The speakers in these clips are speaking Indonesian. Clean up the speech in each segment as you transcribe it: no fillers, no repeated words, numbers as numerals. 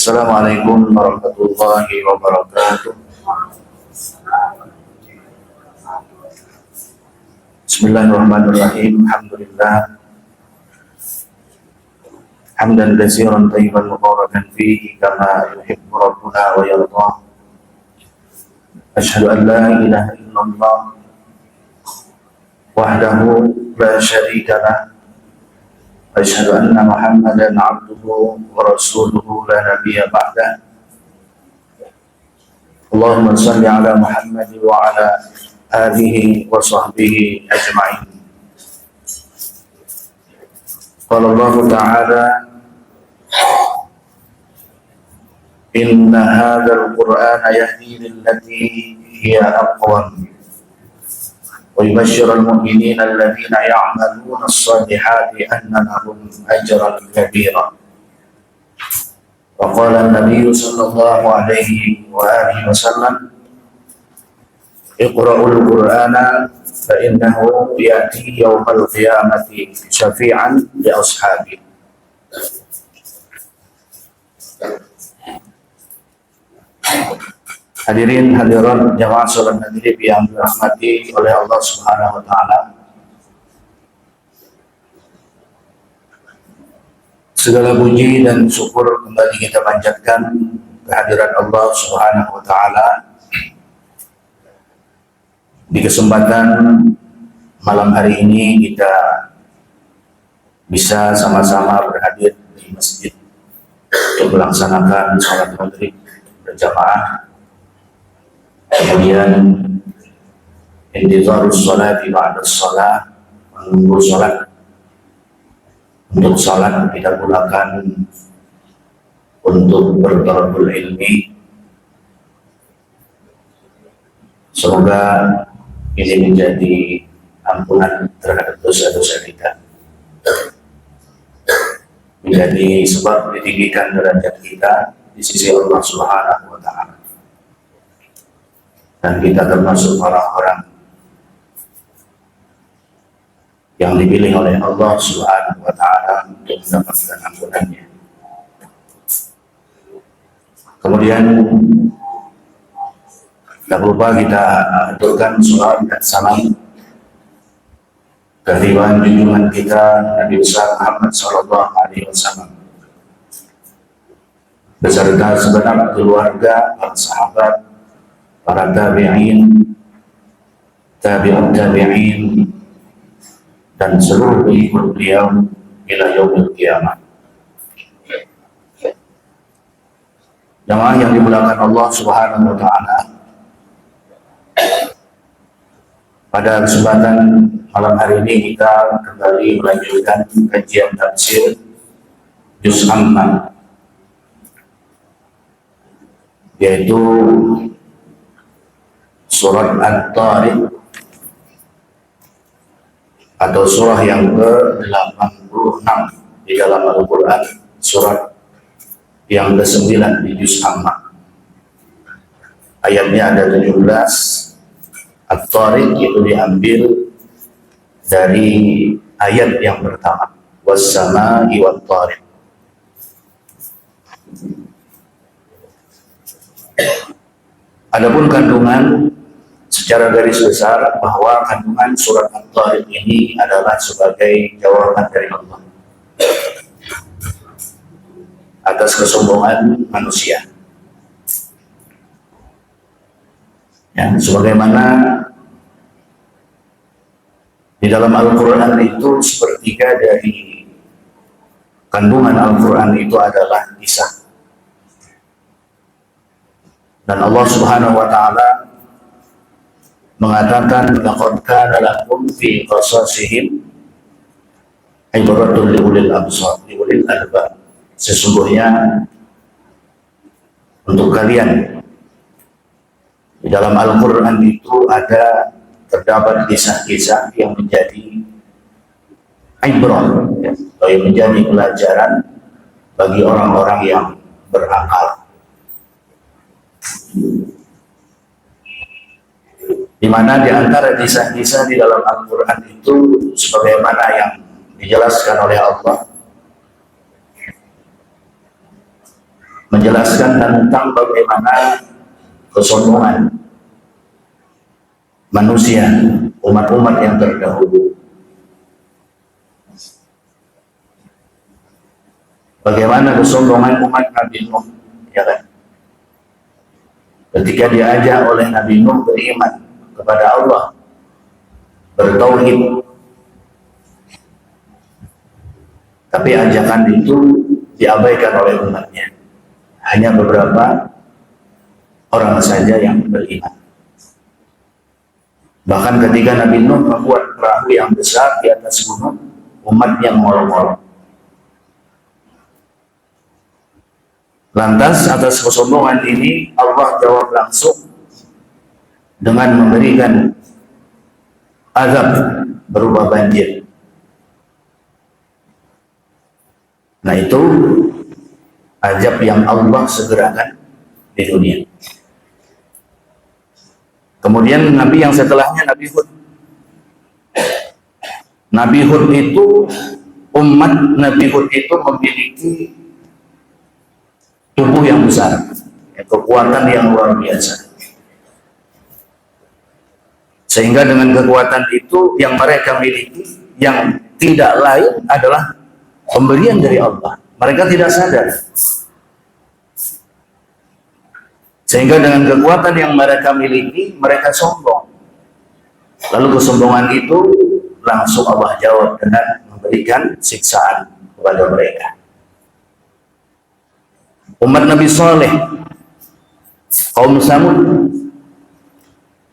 Assalamualaikum warahmatullahi wabarakatuh. Bismillahirrahmanirrahim. Alhamdulillah. Hamdan katsiran thayyiban mubarakan fihi kama yuhibbu rabbuna wa yarda. Asyhadu an la ilaha illallah wahdahu la syarika lah. Asyhadu anna Muhammadan abduhu wa rasuluhu la nabiyya ba'dah. Allahumma shalli ala Muhammad wa ala alihi wa sahbihi ajma'in. Qala Allah ta'ala inna hadzal qur'ana yahdi lillati hiya aqwam wa yubashshirul mu'minina alladhina ya'maluna as-salihati anna lahum ajran kabira. Wa qala an-nabiy sallallahu alaihi wa alihi wasallam iqra'ul qur'ana fa innahu ya'ti yawmal qiyamati syafi'an li ashabi. Hadirin hadirat jamaah salat maghrib yang dirahmati oleh Allah Subhanahu wa taala. Segala puji dan syukur kembali kita panjatkan kehadirat Allah Subhanahu wa taala di kesempatan malam hari ini kita bisa sama-sama berhadir di masjid untuk melaksanakan sholat maghrib berjamaah. Kemudian intizarus sholati ba'da sholat, menunggu sholat. Untuk sholat kita gunakan untuk bertolabul ilmi. Semoga ini menjadi ampunan terhadap dosa-dosa kita, menjadi sebab ditinggikan derajat kita di sisi Allah Subhanahu wa taala. Dan kita termasuk orang-orang yang dipilih oleh Allah Subhanahu wa taala untuk mendapatkan ampunannya. Kemudian tak lupa kita aturkan salawat dan salam kehadiran junjungan kita Nabi besar Muhammad sallallahu alaihi wasallam beserta segenap keluarga, para sahabat, para tabi'in, tabi'ut tabi'in, dan seluruh pengikut beliau ila yaumil qiyamah. Jamaah yang dimuliakan Allah Subhanahu wa taala, pada kesempatan malam hari ini kita kembali melanjutkan kajian tafsir juz amma, yaitu surat At-Tariq atau surah yang ke-86 di dalam Al-Quran, surat yang ke-9 di juz amma. Ayatnya ada 17. At-Tariq itu diambil dari ayat yang pertama, was-samaa'i wat-tariq. Adapun kandungan secara garis besar bahwa kandungan surat At-Tariq ini adalah sebagai jawaban dari Allah atas kesombongan manusia. Ya, sebagaimana di dalam Al-Quran itu sepertiga dari kandungan Al-Quran itu adalah kisah. Dan Allah Subhanahu wa taala mengatakan laqad kana lakum fi qasasihim ibratun liulil absar, liulil albab. Sesungguhnya untuk kalian di dalam Al-Quran itu terdapat kisah-kisah yang menjadi ibrah, atau yang menjadi pelajaran bagi orang-orang yang berakal. Di mana di antara kisah-kisah di dalam Al-Quran itu sebagaimana yang dijelaskan oleh Allah menjelaskan tentang bagaimana kesombongan manusia, umat-umat yang terdahulu. Bagaimana kesombongan umat Nabi Nuh, ya kan? Ketika diajak oleh Nabi Nuh beriman kepada Allah, bertauhid, tapi ajakan itu diabaikan oleh umatnya. Hanya beberapa orang saja yang beriman. Bahkan ketika Nabi Nuh membuat perahu yang besar di atas gunung, umatnya mengolok-olok. Lantas atas kesombongan ini Allah jawab langsung dengan memberikan azab berupa banjir. Nah, itu azab yang Allah segerakan di dunia. Kemudian Nabi yang setelahnya Nabi Hud. Nabi Hud itu, umat Nabi Hud itu memiliki tubuh yang besar, kekuatan yang luar biasa. Sehingga dengan kekuatan itu yang mereka miliki, yang tidak lain adalah pemberian dari Allah. Mereka tidak sadar. Sehingga dengan kekuatan yang mereka miliki, mereka sombong. Lalu kesombongan itu langsung Allah jawab dengan memberikan siksaan kepada mereka. Umat Nabi Saleh, kaum Samud,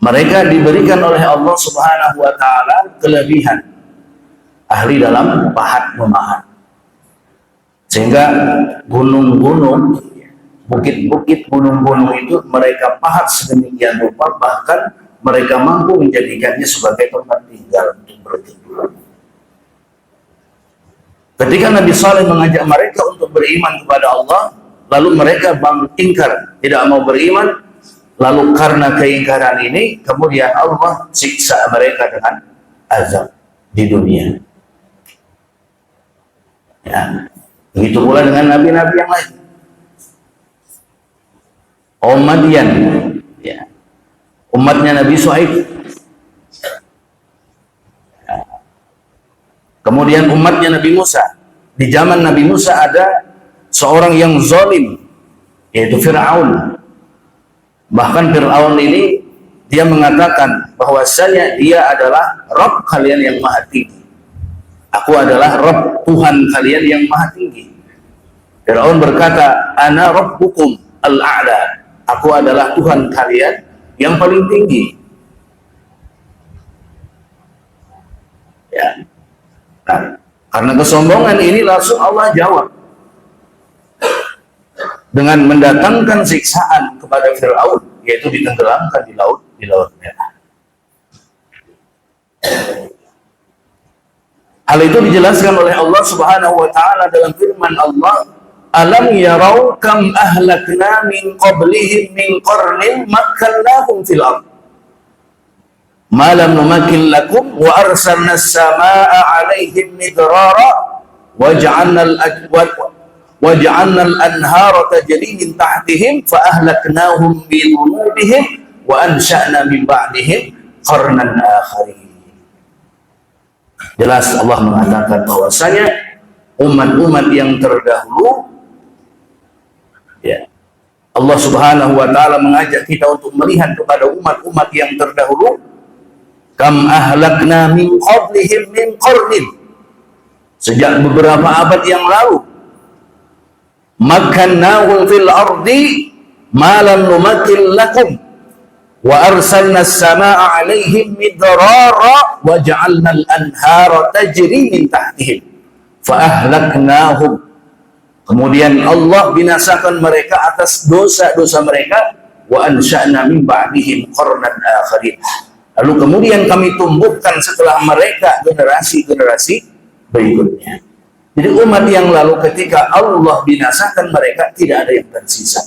mereka diberikan oleh Allah Subhanahu wa Ta'ala kelebihan, ahli dalam pahat memahat, sehingga gunung-gunung, bukit-bukit, gunung-gunung itu mereka pahat sedemikian rupa, bahkan mereka mampu menjadikannya sebagai tempat tinggal untuk berteduh. Ketika Nabi Saleh mengajak mereka untuk beriman kepada Allah, lalu mereka ingkar, tidak mau beriman. Lalu karena keingkaran ini, kemudian Allah siksa mereka dengan azab di dunia. Ya, begitu pula dengan nabi-nabi yang lain. Madian, ya, umatnya Nabi Shu'aib. Ya. Kemudian umatnya Nabi Musa. Di zaman Nabi Musa ada seorang yang zalim, yaitu Fir'aun. Bahkan Fir'aun ini dia mengatakan bahwasanya dia adalah Rabb kalian yang maha tinggi. Aku adalah Rabb, Tuhan kalian yang maha tinggi. Fir'aun berkata, Ana Rabbukum al-a'la. Aku adalah Tuhan kalian yang paling tinggi. Ya. Nah, karena kesombongan ini langsung Allah jawab dengan mendatangkan siksaan kepada Fir'aun, yaitu ditenggelamkan di laut Merah. Hal itu dijelaskan oleh Allah Subhanahu wa Ta'ala dalam firman Allah, Alam yarau kam ahlakna min qablihim min qarnin makkannahum fil ardh ma lam numakkin lakum wa arsalna as-samaa'a 'alaihim midrara waj'alna al-anhara tajri min tahtihim fa ahlaknahum bi dhunubihim wa ansha'na min ba'dihim qarnan akharin. Jelas Allah mengatakan bahwasanya umat-umat yang terdahulu, ya, Allah Subhanahu wa Ta'ala mengajak kita untuk melihat kepada umat-umat yang terdahulu. Kam ahlakna min qablihim min qarnin, sejak beberapa abad yang lalu, makkannahum fil ardi ma lam numakkil lakum wa arsalna as-samaa'a 'alaihim midrara wa ja'alna al-anhara tajri min tahtihim fa ahlaknahum. Kemudian Allah binasakan mereka atas dosa-dosa mereka, wa ansha'na min ba'dihim qarnan akharin. Lalu kemudian kami tumbuhkan setelah mereka generasi-generasi berikutnya. Jadi umat yang lalu ketika Allah binasakan mereka, tidak ada yang tersisa.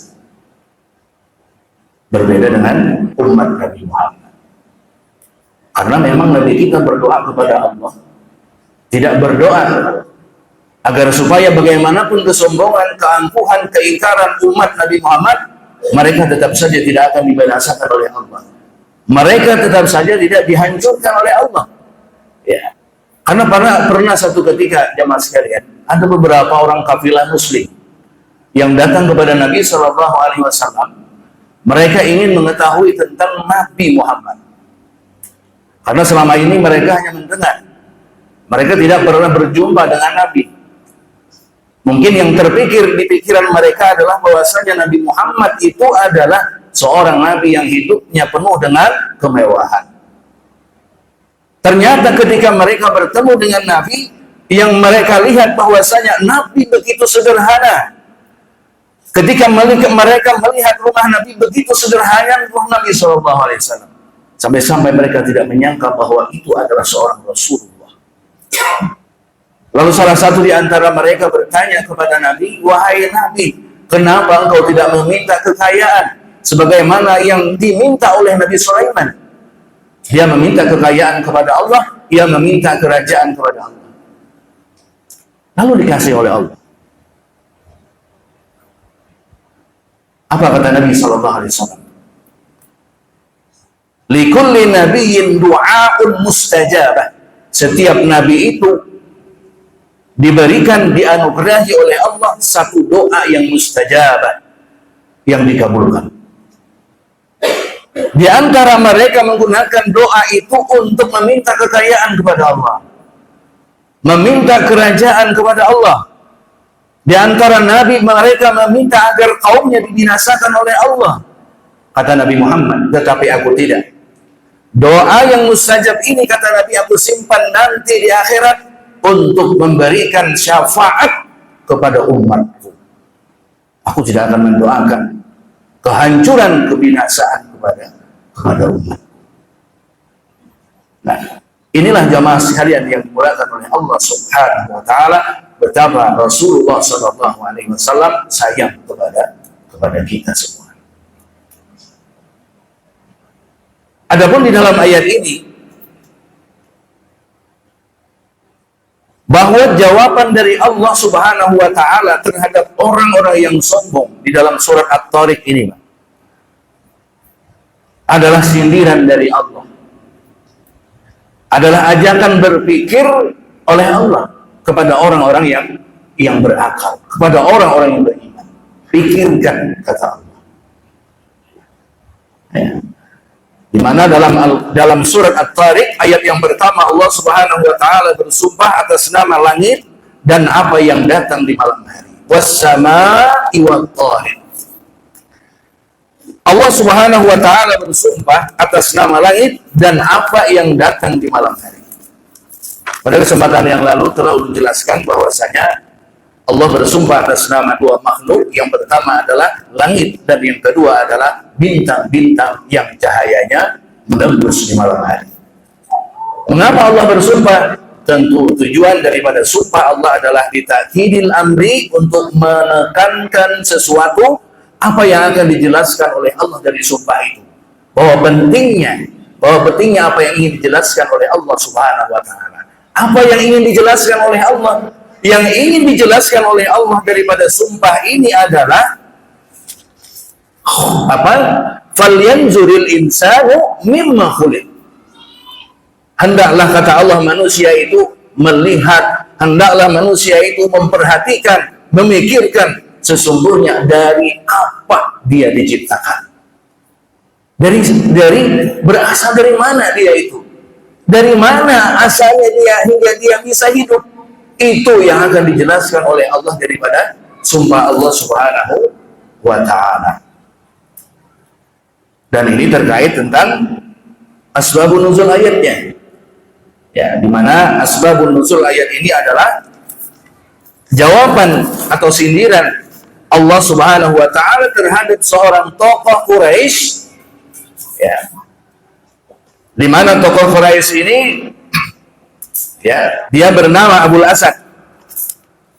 Berbeda dengan umat Nabi Muhammad. Karena memang Nabi kita berdoa kepada Allah, tidak berdoa agar supaya bagaimanapun kesombongan, keangkuhan, keingkaran umat Nabi Muhammad, mereka tetap saja tidak akan dibinasakan oleh Allah. Mereka tetap saja tidak dihancurkan oleh Allah. Ya. Karena pernah satu ketika, jamaah sekalian, ada beberapa orang kafilah muslim yang datang kepada Nabi Shallallahu Alaihi Wasallam. Mereka ingin mengetahui tentang Nabi Muhammad. Karena selama ini mereka hanya mendengar. Mereka tidak pernah berjumpa dengan Nabi. Mungkin yang terpikir di pikiran mereka adalah bahwasanya Nabi Muhammad itu adalah seorang Nabi yang hidupnya penuh dengan kemewahan. Ternyata ketika mereka bertemu dengan Nabi, yang mereka lihat bahwasanya Nabi begitu sederhana. Ketika mereka melihat rumah Nabi begitu sederhana, rumah Nabi SAW, sampai-sampai mereka tidak menyangka bahwa itu adalah seorang Rasulullah. Lalu salah satu di antara mereka bertanya kepada Nabi, "Wahai Nabi, kenapa engkau tidak meminta kekayaan sebagaimana yang diminta oleh Nabi Sulaiman?" Dia meminta kekayaan kepada Allah, dia meminta kerajaan kepada Allah. Lalu dikasih oleh Allah. Apa kata Nabi Sallallahu Alaihi Wasallam? Likulli nabiyyin du'aun mustajabah. Setiap nabi itu diberikan, dianugerahi oleh Allah satu doa yang mustajabah, yang dikabulkan. Di antara mereka menggunakan doa itu untuk meminta kekayaan kepada Allah, meminta kerajaan kepada Allah. Di antara nabi mereka meminta agar kaumnya dibinasakan oleh Allah. Kata Nabi Muhammad, tetapi aku tidak. Doa yang mustajab ini, kata Nabi, aku simpan nanti di akhirat untuk memberikan syafaat kepada umatku. Aku tidak akan mendoakan kehancuran, kebinasaan kepada umat. Nah, inilah jamaah sekalian yang dimulakan oleh Allah Subhanahu wa taala, betapa Rasulullah sallallahu alaihi wasallam sayang kepada kita semua. Adapun di dalam ayat ini bahwa jawaban dari Allah Subhanahu wa taala terhadap orang-orang yang sombong di dalam surat At-Tariq ini adalah sindiran dari Allah, adalah ajakan berpikir oleh Allah kepada orang-orang yang berakal, kepada orang-orang yang beriman. Pikirkan, kata Allah. Ya. Di mana dalam surat At-Tariq ayat yang pertama, Allah Subhanahu wa taala bersumpah atas nama langit dan apa yang datang di malam hari. Was-samaa'i wat-thariq. Allah Subhanahu wa taala bersumpah atas nama langit dan apa yang datang di malam hari. Pada kesempatan yang lalu telah dijelaskan bahwasanya Allah bersumpah atas nama dua makhluk. Yang pertama adalah langit dan yang kedua adalah bintang-bintang yang cahayanya menembus di malam hari. Mengapa Allah bersumpah? Tentu tujuan daripada sumpah Allah adalah ditakhidil amri, untuk menekankan sesuatu apa yang akan dijelaskan oleh Allah dari sumpah itu. Bahwa pentingnya apa yang ingin dijelaskan oleh Allah Subhanahu wa taala. Apa yang ingin dijelaskan oleh Allah? Yang ingin dijelaskan oleh Allah daripada sumpah ini adalah apa? Falyanzuril insanu mimma khuliq. Hendaklah, kata Allah, manusia itu melihat, hendaklah manusia itu memperhatikan, memikirkan sesungguhnya dari apa dia diciptakan. Dari berasal dari mana dia itu? Dari mana asalnya dia hingga dia bisa hidup? Itu yang akan dijelaskan oleh Allah daripada sumpah Allah Subhanahu wa taala. Dan ini terkait tentang asbabun nuzul ayatnya. Ya, di mana asbabun nuzul ayat ini adalah jawaban atau sindiran Allah Subhanahu wa taala terhadap seorang tokoh Quraisy. Ya. Di mana tokoh Quraisy ini, ya, dia bernama Abul Asad.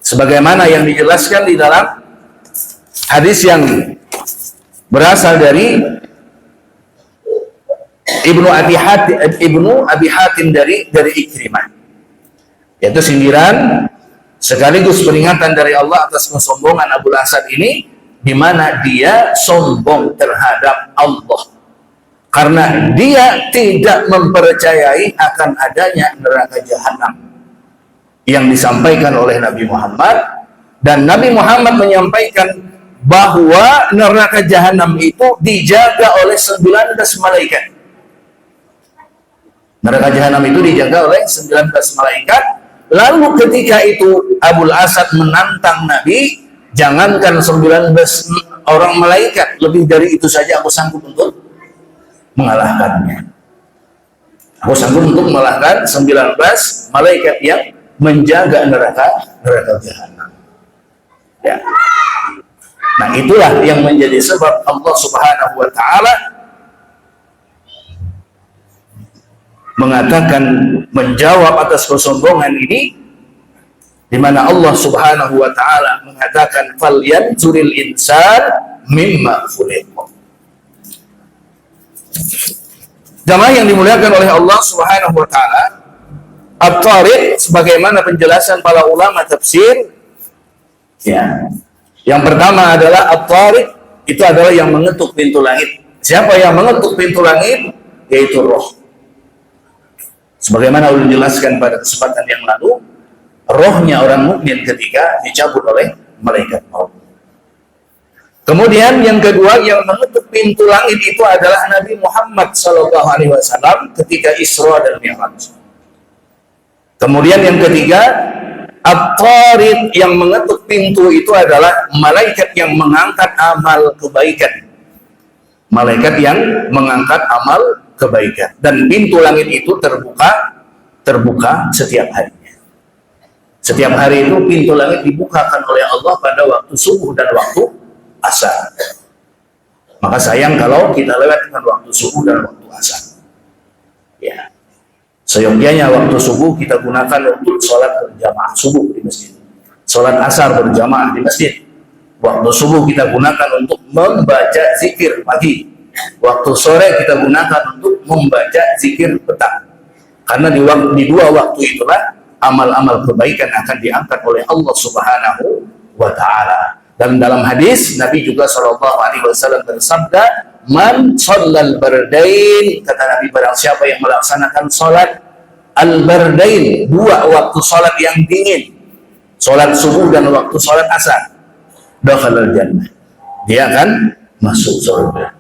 Sebagaimana yang dijelaskan di dalam hadis yang berasal dari Ibnu Abi Hatim dari Ikrimah. Yaitu sindiran sekaligus peringatan dari Allah atas kesombongan Abul Asad ini, di mana dia sombong terhadap Allah karena dia tidak mempercayai akan adanya neraka jahanam yang disampaikan oleh Nabi Muhammad, dan Nabi Muhammad menyampaikan bahwa neraka jahanam itu dijaga oleh 19 malaikat. Neraka jahanam itu dijaga oleh 19 malaikat. Lalu ketika itu Abul Asad menantang Nabi, jangankan 19 orang malaikat, lebih dari itu saja aku sanggup untuk mengalahkannya. Aku sanggup untuk mengalahkan 19 malaikat yang menjaga neraka jahanam. Ya. Nah, itulah yang menjadi sebab Allah Subhanahu wa taala mengatakan, menjawab atas kesombongan ini, di mana Allah Subhanahu wa taala mengatakan falyanzuril insan mimma khuliqa. Jamaah yang dimuliakan oleh Allah Subhanahu wa taala, At-Tariq sebagaimana penjelasan para ulama tafsir, ya. Yang pertama adalah At-Tariq itu adalah yang mengetuk pintu langit. Siapa yang mengetuk pintu langit? Yaitu roh. Sebagaimana ulun jelaskan pada kesempatan yang lalu, rohnya orang mukmin ketika dicabut oleh malaikat maut. Kemudian yang kedua yang mengetuk pintu langit itu adalah Nabi Muhammad SAW ketika Isra dan Mi'raj. Kemudian yang ketiga, At-Tariq yang mengetuk pintu itu adalah malaikat yang mengangkat amal kebaikan. Malaikat yang mengangkat amal kebaikan, dan pintu langit itu terbuka setiap harinya. Setiap hari itu pintu langit dibukakan oleh Allah pada waktu subuh dan waktu asar. Maka sayang kalau kita lewatkan waktu subuh dan waktu asar. Ya. Seyogyanya waktu subuh kita gunakan untuk sholat berjamaah subuh di masjid, sholat asar berjamaah di masjid. Waktu subuh kita gunakan untuk membaca zikir pagi, waktu sore kita gunakan untuk membaca zikir petang. Karena di dua waktu itulah amal-amal kebaikan akan diangkat oleh Allah Subhanahu wa taala. Dan dalam hadis Nabi juga sallallahu alaihi wasallam bersabda, "Man shallal bardain," kata Nabi, barang siapa yang melaksanakan salat al-bardain, dua waktu salat yang dingin, salat subuh dan waktu salat asar, dakhalal jannah, dia akan masuk surga.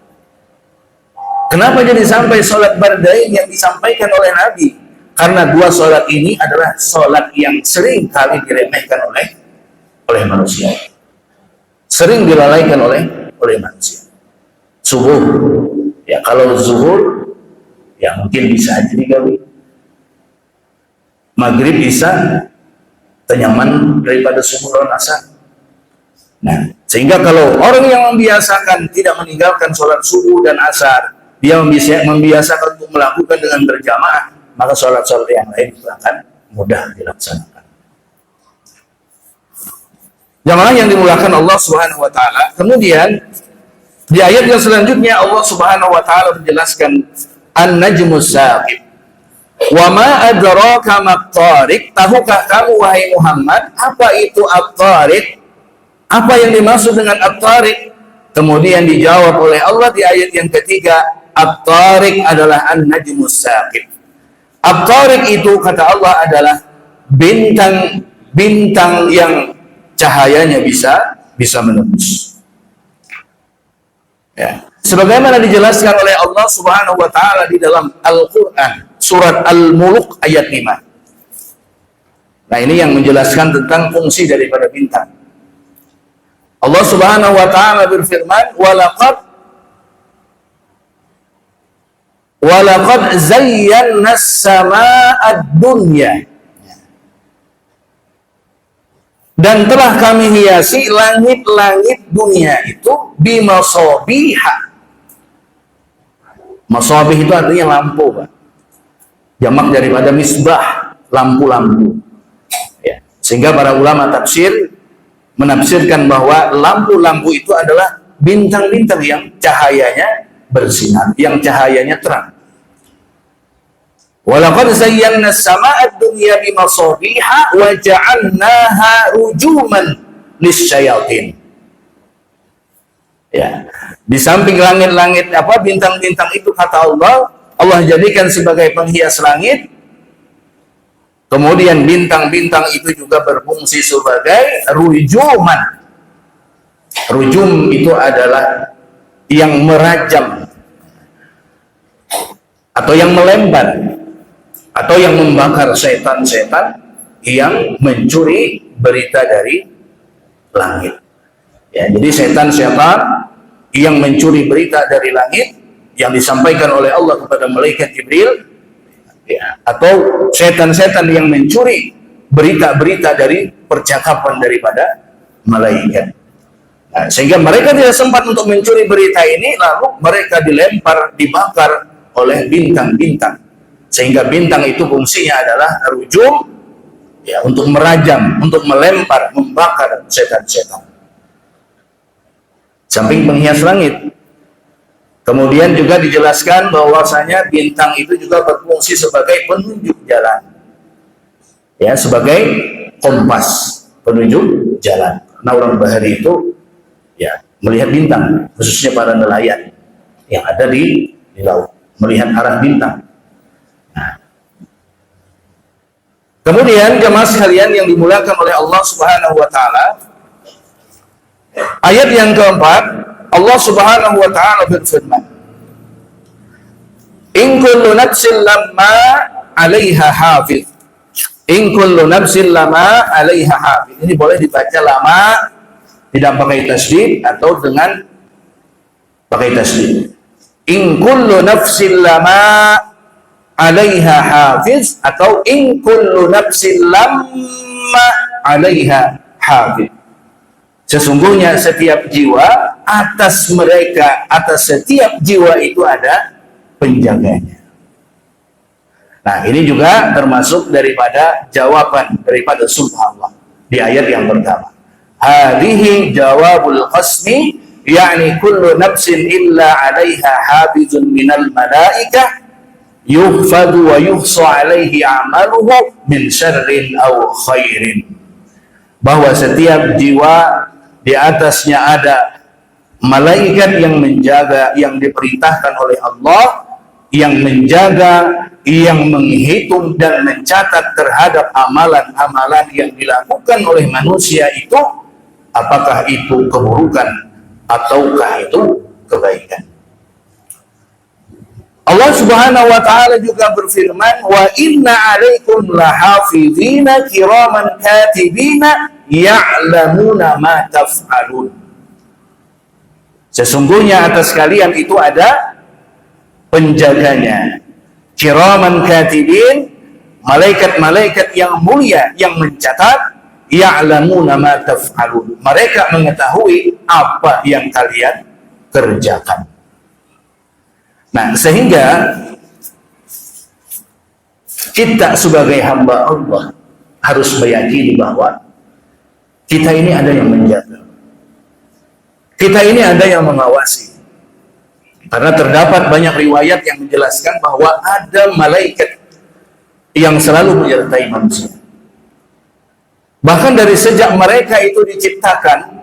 Kenapa jadi sampai salat bardain yang disampaikan oleh Nabi? Karena dua salat ini adalah salat yang sering kali diremehkan oleh manusia, sering dilalaikan oleh manusia. Subuh, ya kalau zuhur, ya mungkin bisa aja digawe. Maghrib bisa tenyaman daripada subuh dan asar. Nah, sehingga kalau orang yang membiasakan tidak meninggalkan sholat subuh dan asar, dia membiasakan untuk melakukan dengan berjamaah, maka sholat-sholat yang lain itu akan mudah dilaksanakan. Jamaah yang dimulakan Allah Subhanahu wa taala. Kemudian di ayat yang selanjutnya Allah Subhanahu wa taala menjelaskan An-Najmus Saqib. Wa ma adraka mat-tariq? Tahukah kamu wahai Muhammad apa itu at-tariq? Apa yang dimaksud dengan at-tariq? Kemudian dijawab oleh Allah di ayat yang ketiga, at-tariq adalah An-Najmus Saqib. At-tariq itu kata Allah adalah bintang yang cahayanya bisa menembus. Ya. Sebagaimana dijelaskan oleh Allah Subhanahu wa taala di dalam Al-Qur'an, surat Al-Mulk ayat 5. Nah, ini yang menjelaskan tentang fungsi daripada bintang. Allah Subhanahu wa taala berfirman, "Walaqad zayyana as-samaa'a ad-dunya." Dan telah kami hiasi langit-langit dunia itu bimasabiha. Masabih itu artinya lampu, Pak. Jamak daripada misbah, lampu-lampu. Ya. Sehingga para ulama tafsir menafsirkan bahwa lampu-lampu itu adalah bintang-bintang yang cahayanya bersinar, yang cahayanya terang. Walaqad zayyana as-samaa'a ad-dunya bimasabiha wa ja'alnaha rujuman lisyayatin. Ya, di samping langit-langit bintang-bintang itu kata Allah, Allah jadikan sebagai penghias langit. Kemudian bintang-bintang itu juga berfungsi sebagai rujuman. Rujum itu adalah yang merajam atau yang melembar atau yang membakar setan-setan yang mencuri berita dari langit. Ya, jadi setan-setan yang mencuri berita dari langit yang disampaikan oleh Allah kepada malaikat Jibril, ya, atau setan-setan yang mencuri berita-berita dari percakapan daripada malaikat. Nah, sehingga mereka tidak sempat untuk mencuri berita ini, lalu mereka dilempar, dibakar oleh bintang-bintang. Sehingga bintang itu fungsinya adalah rujum, ya, untuk merajam, untuk melempar, membakar setan-setan. Samping penghias langit. Kemudian juga dijelaskan bahwasanya bintang itu juga berfungsi sebagai penunjuk jalan. Ya, sebagai kompas, penunjuk jalan. Nah, orang bahari itu ya melihat bintang, khususnya para nelayan yang ada di laut, melihat arah bintang. Nah, kemudian jemaah sekalian yang dimuliakan oleh Allah Subhanahu wa taala, ayat yang keempat, Allah Subhanahu wa taala berfirman, "In kullu nafsin lamma 'alaiha hafiz." In kullu nafsin lamma 'alaiha hafiz. Ini boleh dibaca lama tidak pakai tasydid atau dengan pakai tasydid. In kullu nafsin lama 'alaiha hafiz atau in kullu nafsin lamma 'alaiha hafiz. Sesungguhnya setiap jiwa, atas mereka, atas setiap jiwa itu ada penjaganya. Nah, ini juga termasuk daripada jawaban daripada subhanallah di ayat yang pertama. Hadhihi jawabul qasmi, yakni kullu nafsin illa 'alaiha hafizun minal malaikah yuhfadu wa yuhsa 'alaihi 'amaluhu min syarrin aw khairin. Bahwa setiap jiwa di atasnya ada malaikat yang menjaga, yang diperintahkan oleh Allah, yang menjaga, yang menghitung dan mencatat terhadap amalan-amalan yang dilakukan oleh manusia itu, apakah itu keburukan ataukah itu kebaikan. Allah Subhanahu wa taala juga berfirman, "Wa inna 'alaikum lahafizina kiraman katibina ya'lamuna ma taf'alun." Sesungguhnya atas kalian itu ada penjaganya, kiraman katibin, malaikat-malaikat yang mulia yang mencatat, ya'lamuna ma taf'alun. Mereka mengetahui apa yang kalian kerjakan. Nah, sehingga kita sebagai hamba Allah harus meyakini bahwa kita ini ada yang menjaga, kita ini ada yang mengawasi. Karena terdapat banyak riwayat yang menjelaskan bahwa ada malaikat yang selalu menyertai manusia. Bahkan dari sejak mereka itu diciptakan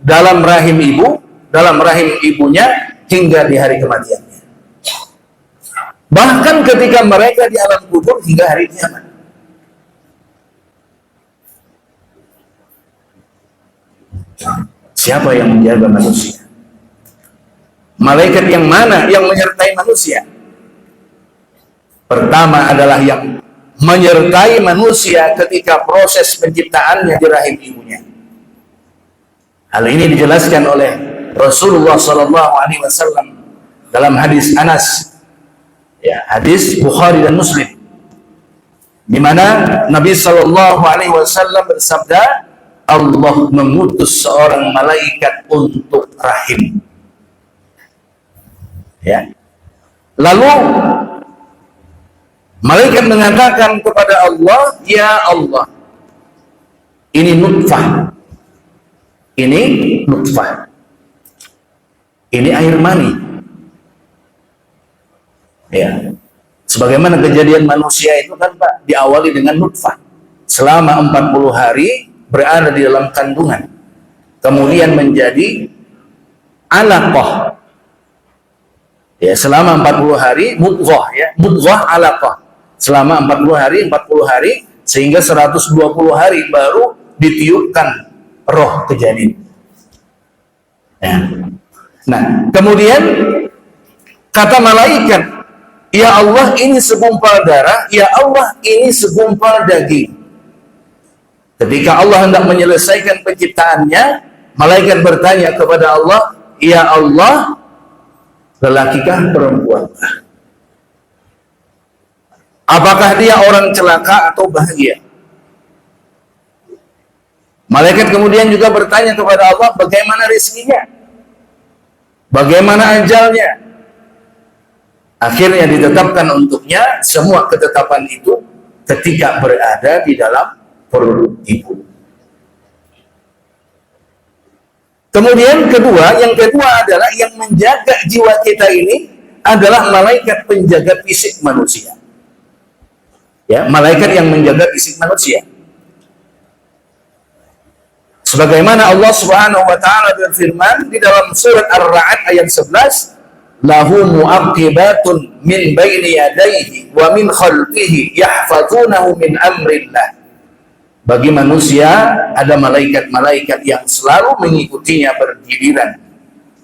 dalam rahim ibu, dalam rahim ibunya hingga di hari kematiannya. Bahkan ketika mereka di alam kubur hingga hari kiamat. Siapa yang menjaga manusia? Malaikat yang mana yang menyertai manusia? Pertama adalah yang menyertai manusia ketika proses penciptaannya di rahim ibunya. Hal ini dijelaskan oleh Rasulullah SAW dalam hadis Anas, ya, hadis Bukhari dan Muslim, di mana Nabi SAW bersabda, Allah mengutus seorang malaikat untuk rahim. Ya. Lalu malaikat mengatakan kepada Allah, ya Allah, ini nutfah, ini air mani. Ya. Sebagaimana kejadian manusia itu kan Pak, diawali dengan nutfah. Selama 40 hari berada di dalam kandungan. Kemudian menjadi alaqah. Ya, selama 40 hari mudghah ya, mudghah alaqah. Selama 40 hari sehingga 120 hari baru ditiupkan roh ke janin. Ya. Nah, kemudian kata malaikat, ya Allah ini segumpal darah, ya Allah ini segumpal daging. Ketika Allah hendak menyelesaikan penciptaannya, malaikat bertanya kepada Allah, ya Allah, lelakikah perempuankah? Apakah dia orang celaka atau bahagia? Malaikat kemudian juga bertanya kepada Allah, bagaimana rezekinya? Bagaimana ajalnya? Akhirnya ditetapkan untuknya semua ketetapan itu ketika berada di dalam perut ibu. Kemudian yang kedua adalah yang menjaga jiwa kita ini adalah malaikat penjaga fisik manusia. Ya, malaikat yang menjaga fisik manusia. Sebagaimana Allah Subhanahu wa taala berfirman di dalam surat Ar-Ra'd ayat 11, lahu mu'aqibatun min baini yadayhi wa min khalfihi yahfazunahu min amrillah. Bagi manusia ada malaikat-malaikat yang selalu mengikutinya bergiliran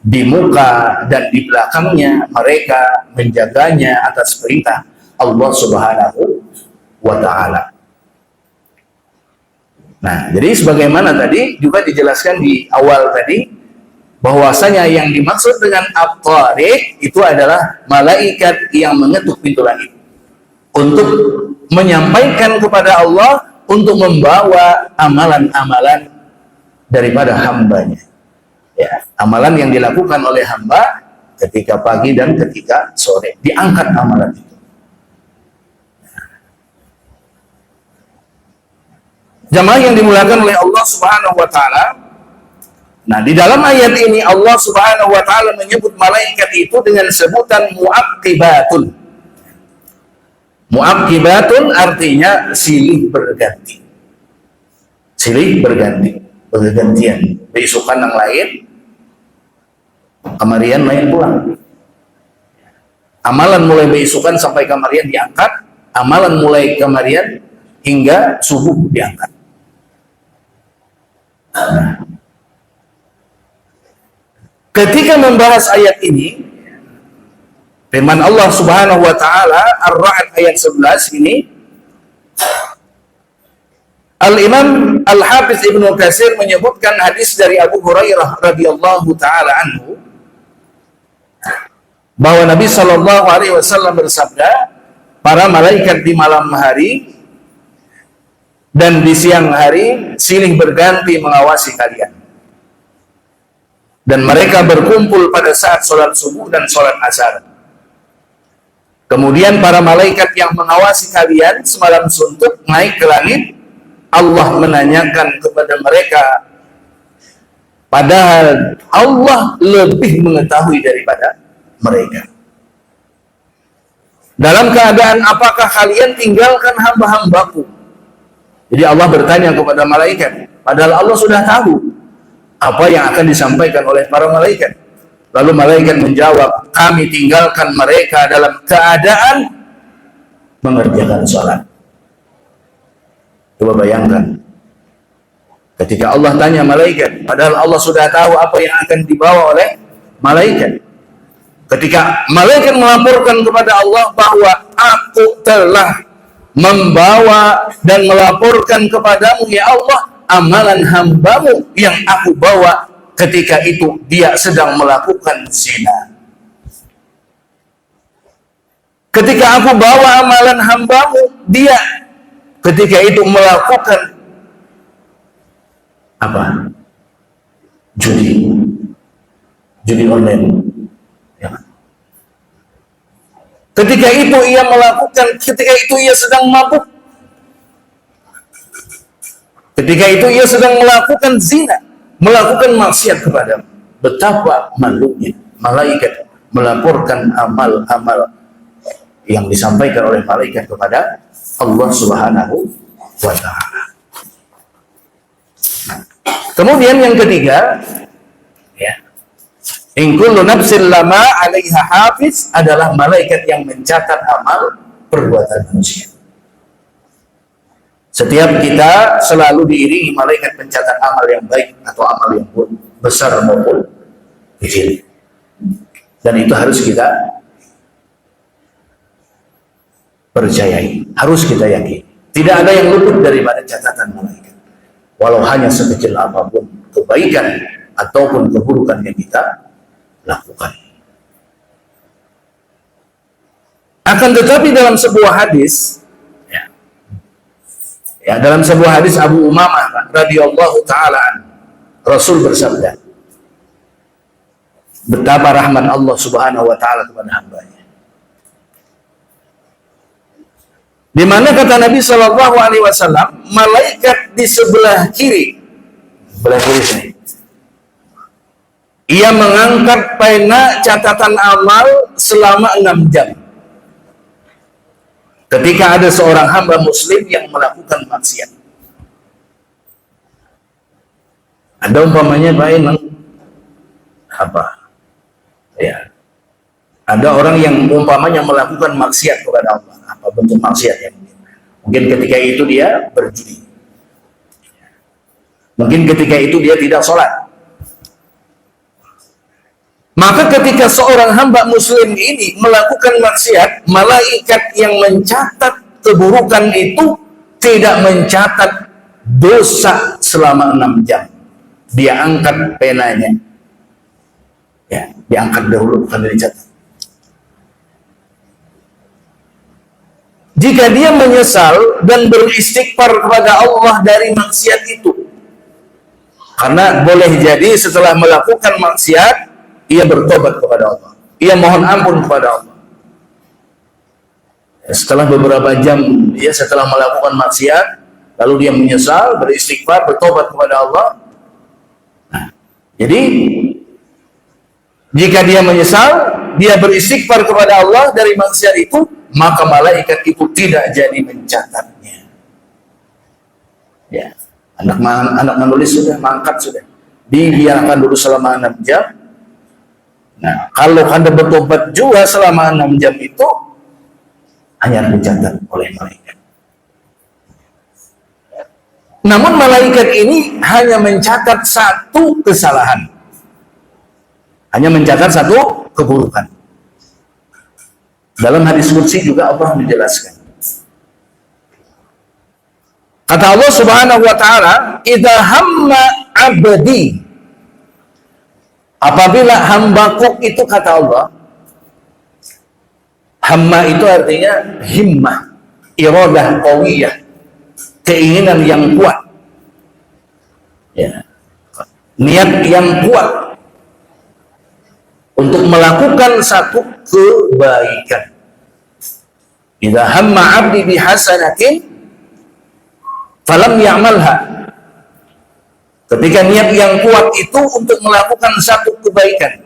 di muka dan di belakangnya, mereka menjaganya atas perintah Allah Subhanahu wa taala. Nah, jadi sebagaimana tadi juga dijelaskan di awal tadi, bahwasanya yang dimaksud dengan at-tariq itu adalah malaikat yang mengetuk pintu langit untuk menyampaikan kepada Allah, untuk membawa amalan-amalan daripada hambanya. Ya, amalan yang dilakukan oleh hamba ketika pagi dan ketika sore, diangkat amalan itu. Jamaah yang dimuliakan oleh Allah Subhanahu wa taala. Nah, di dalam ayat ini Allah Subhanahu wa taala menyebut malaikat itu dengan sebutan mu'aqibatun. Mu'aqibatun artinya silih berganti. Silih berganti, bergantian. Besokan yang lain, kamarian lain pulang. Amalan mulai besokan sampai kamarian diangkat, amalan mulai kamarian hingga subuh diangkat. Ketika membahas ayat ini, firman Allah Subhanahu wa taala Ar-Ra'd ayat 11 ini, Al-Imam Al-Hafiz Ibnu Katsir menyebutkan hadis dari Abu Hurairah radhiyallahu taala anhu bahwa Nabi sallallahu alaihi wasallam bersabda, para malaikat di malam hari dan di siang hari silih berganti mengawasi kalian. Dan mereka berkumpul pada saat sholat subuh dan sholat asar. Kemudian para malaikat yang mengawasi kalian semalam suntuk naik ke langit. Allah menanyakan kepada mereka, padahal Allah lebih mengetahui daripada mereka. Dalam keadaan apakah kalian tinggalkan hamba-hambaku? Jadi Allah bertanya kepada malaikat, padahal Allah sudah tahu apa yang akan disampaikan oleh para malaikat. Lalu malaikat menjawab, kami tinggalkan mereka dalam keadaan mengerjakan sholat. Coba bayangkan, ketika Allah tanya malaikat, padahal Allah sudah tahu apa yang akan dibawa oleh malaikat. Ketika malaikat melaporkan kepada Allah bahwa aku telah membawa dan melaporkan kepadamu ya Allah amalan hambamu yang aku bawa, ketika itu dia sedang melakukan zina. Ketika aku bawa amalan hambamu, dia ketika itu melakukan apa? Judi online. Ya. Ketika itu ia sedang mabuk. Ketika itu ia sedang melakukan zina, melakukan maksiat kepadamu. Betapa malunya malaikat melaporkan amal-amal yang disampaikan oleh malaikat kepada Allah Subhanahu wa Ta'ala. Kemudian yang ketiga, ya, in kullu nafsin lama 'alaiha hafiz adalah malaikat yang mencatat amal perbuatan manusia. Setiap kita selalu diiringi malaikat pencatat amal yang baik atau amal yang besar maupun kecil. Dan itu harus kita percayai, harus kita yakini. Tidak ada yang luput daripada catatan malaikat. Walau hanya sekecil apapun kebaikan ataupun keburukan yang kita lakukan. Akan tetapi dalam sebuah hadis, ya, dalam sebuah hadis Abu Umamah radhiyallahu taala Rasul bersabda, betapa rahmat Allah Subhanahu wa taala kepada hambanya. Di mana kata Nabi Shallallahu Alaihi Wasallam, malaikat di sebelah kiri sini, ia mengangkat pena catatan amal selama 6 jam. Ketika ada seorang hamba muslim yang melakukan maksiat, ada umpamanya ya, ada orang yang umpamanya melakukan maksiat kepada Allah. Apa bentuk maksiat yang mungkin ketika itu dia berjudi, mungkin ketika itu dia tidak sholat. Maka ketika seorang hamba muslim ini melakukan maksiat, malaikat yang mencatat keburukan itu tidak mencatat dosa selama 6 jam. Dia angkat penanya, ya, diangkat dahulu, bukan dicatat. Jika dia menyesal dan beristighfar kepada Allah dari maksiat itu, karena boleh jadi setelah melakukan maksiat ia bertobat kepada Allah, ia mohon ampun kepada Allah. Setelah beberapa jam dia setelah melakukan maksiat, lalu dia menyesal, beristighfar, bertobat kepada Allah. Nah, jadi jika dia menyesal, dia beristighfar kepada Allah dari maksiat itu, maka malaikat itu tidak jadi mencatatnya. Ya, anak menulis sudah, mangkat sudah, dibiarkan dulu selama 6 jam. Nah, kalau Anda bertobat juga selama 6 jam itu hanya dicatat oleh malaikat. Namun malaikat ini hanya mencatat satu kesalahan, hanya mencatat satu keburukan. Dalam hadis qudsi juga Allah menjelaskan. Kata Allah Subhanahu wa taala, "Idza hamma 'abdi", apabila hambaku itu, kata Allah, hamma itu artinya himmah, iradah qawiyah, keinginan yang kuat, ya, niat yang kuat untuk melakukan satu kebaikan. Idza hamma 'abdi bihasanatin falam ya'malha. Ketika niat yang kuat itu untuk melakukan satu kebaikan,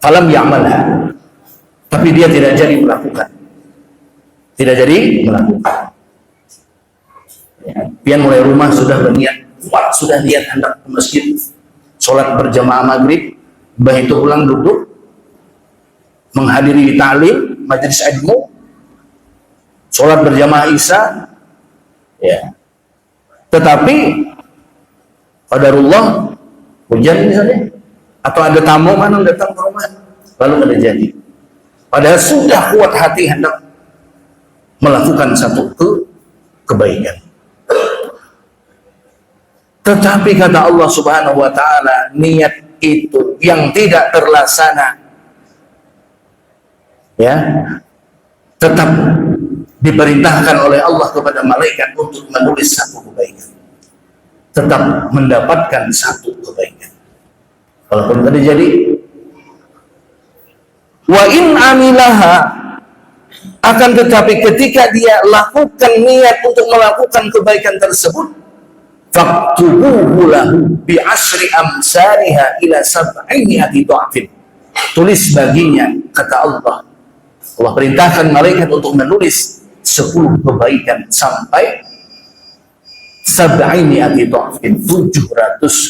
falam ya'malha, tapi dia tidak jadi melakukan. Tidak jadi melakukan. Ya, pian mulai rumah sudah berniat kuat, sudah niat hendak ke masjid, sholat berjamaah maghrib, begitu pulang duduk menghadiri ta'lim, majelis ilmu, sholat berjamaah isya, ya. Tetapi qadarullah hujan misalnya, atau ada tamu mana datang ke rumah, lalu ada jadi. Padahal sudah kuat hati hendak melakukan satu kebaikan. Tetapi kata Allah Subhanahu wa taala, niat itu yang tidak terlaksana, ya, tetap diperintahkan oleh Allah kepada malaikat untuk menulis satu kebaikan, tetap mendapatkan satu kebaikan walaupun tadi jadi. Wa in amilaha, akan tetapi ketika dia lakukan niat untuk melakukan kebaikan tersebut, faktubuhu lahu bi asri amsariha ila sab'ini dha'fin, tulis baginya, kata Allah, Allah perintahkan malaikat untuk menulis 10 kebaikan sampai 700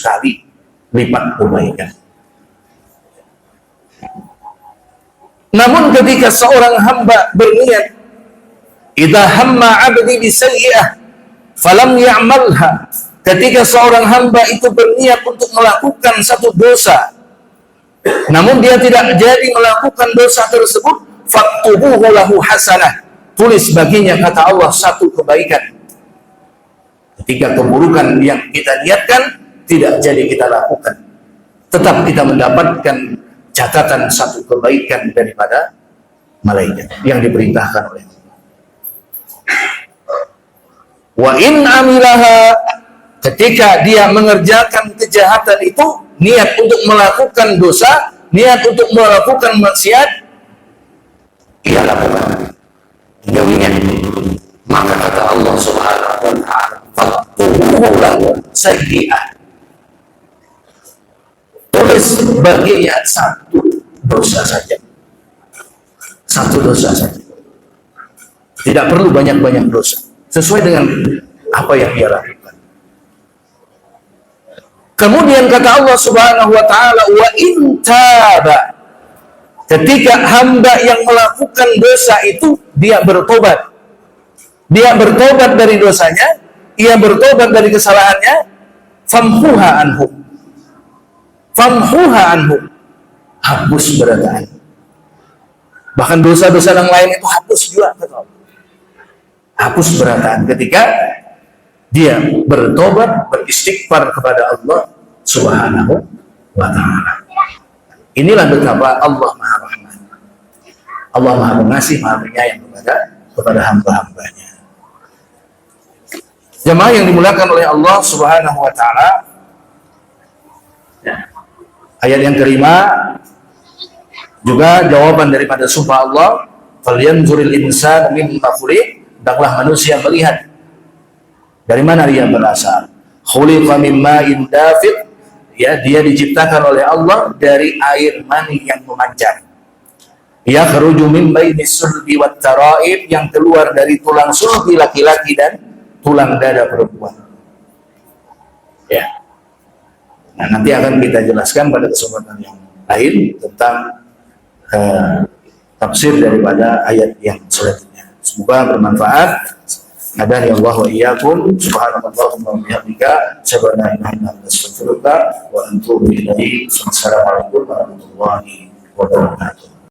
kali lipat kebaikan. Namun ketika seorang hamba berniat, idza hamma 'abdi bi sayyi'ah falam ya'malha, ketika seorang hamba itu berniat untuk melakukan satu dosa, namun dia tidak jadi melakukan dosa tersebut, faktubuhu lahu hasanah, tulis baginya, kata Allah, 1 kebaikan. Ketika keburukan yang kita niatkan tidak jadi kita lakukan, tetap kita mendapatkan catatan 1 kebaikan daripada malaikat yang diperintahkan oleh Allah. Wa in amilaha, ketika dia mengerjakan kejahatan itu, niat untuk melakukan dosa, niat untuk melakukan maksiat, ia lakukan, dia ingat, maka kata Allah Subhanahu wa ta'ala, faktubuhu lahu sayyi'ah, tulis baginya 1 dosa saja, 1 dosa saja, tidak perlu banyak-banyak dosa, sesuai dengan apa yang dia lakukan. Kemudian kata Allah Subhanahu wa ta'ala, wa in taba, ketika hamba yang melakukan dosa itu dia bertobat dari dosanya, ia bertobat dari kesalahannya, famhuha anhu, hapus berataan. Bahkan dosa-dosa yang lain itu hapus juga, kata Allah, hapus berataan ketika dia bertobat, beristighfar kepada Allah Subhanahu wa ta'ala. Inilah betapa Allah Maha Rahman, Allah Maha Pengasih, Maha Penyayang kepada hamba-hambanya. Jemaah yang dimuliakan oleh Allah Subhanahu wa ta'ala, ayat yang kelima juga jawaban daripada sumpah Allah, falyanzuril insanu mimma khuliq, hendaklah manusia melihat dari mana dia berasal. Khuliqa min ma'in dafiq, ya, dia diciptakan oleh Allah dari air mani yang memancar. Yakhruju min bainis sulbi wat tara'ib, yang keluar dari tulang sulbi laki-laki dan tulang dada perempuan. Ya. Nah, nanti akan kita jelaskan pada kesempatan yang lain tentang tafsir daripada ayat yang selanjutnya. Semoga bermanfaat. Hadani Allah wa iyyakum. Subhanallahumma wa bihamdika, asyhadu an la ilaha illa anta, astaghfiruka wa atubu ilaik. Assalamualaikum warahmatullahi wabarakatuh.